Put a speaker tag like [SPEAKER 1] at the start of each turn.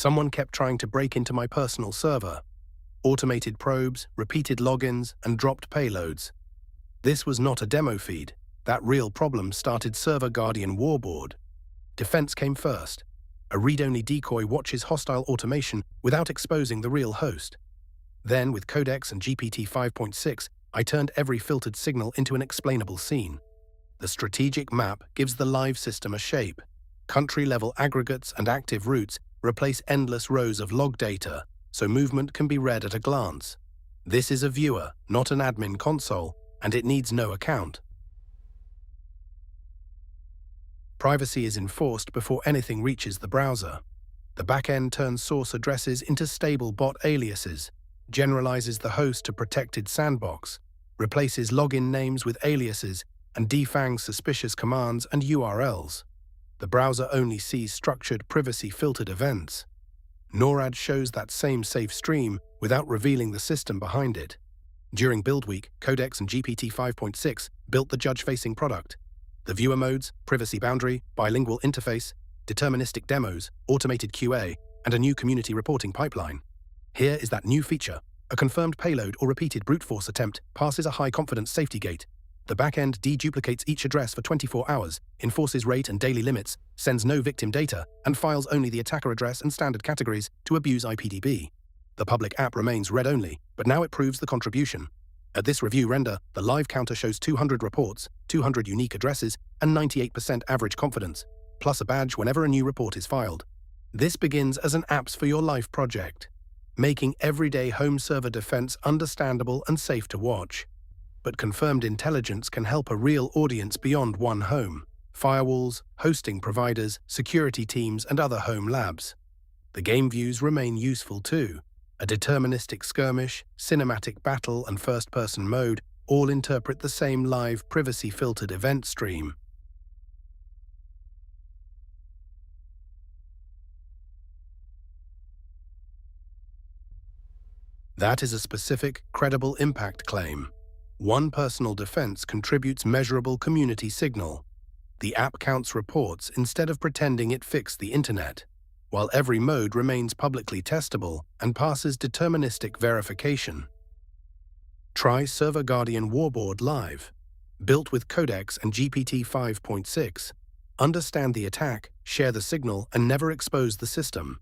[SPEAKER 1] Someone kept trying to break into my personal server. Automated probes, repeated logins, and dropped payloads. This was not a demo feed. That real problem started server Guardian Warboard. Defense came first. A read-only decoy watches hostile automation without exposing the real host. Then, with Codex and GPT-5.6, I turned every filtered signal into an explainable scene. The strategic map gives the live system a shape. Country-level aggregates and active routes replace endless rows of log data, so movement can be read at a glance. This is a viewer, not an admin console, and it needs no account. Privacy is enforced before anything reaches the browser. The backend turns source addresses into stable bot aliases, generalizes the host to protected sandbox, replaces login names with aliases, and defangs suspicious commands and URLs. The browser only sees structured, privacy-filtered events. NORAD shows that same safe stream without revealing the system behind it. During Build Week, Codex and GPT-5.6 built the judge-facing product. The viewer modes, privacy boundary, bilingual interface, deterministic demos, automated QA, and a new community reporting pipeline. Here is that new feature. A confirmed payload or repeated brute force attempt passes a high-confidence safety gate. The backend deduplicates each address for 24 hours, enforces rate and daily limits, sends no victim data, and files only the attacker address and standard categories to AbuseIPDB. The public app remains read-only, but now it proves the contribution. At this review render, the live counter shows 200 reports, 200 unique addresses, and 98% average confidence, plus a badge whenever a new report is filed. This begins as an apps for your life project, making everyday home server defense understandable and safe to watch. But confirmed intelligence can help a real audience beyond one home: firewalls, hosting providers, security teams, and other home labs. The game views remain useful too. A deterministic skirmish, cinematic battle, and first-person mode all interpret the same live, privacy-filtered event stream. That is a specific, credible impact claim. One personal defense contributes measurable community signal. The app counts reports instead of pretending it fixed the internet, while every mode remains publicly testable and passes deterministic verification. Try Server Guardian Warboard live. Built with Codex and GPT 5.6. Understand the attack, share the signal, and never expose the system.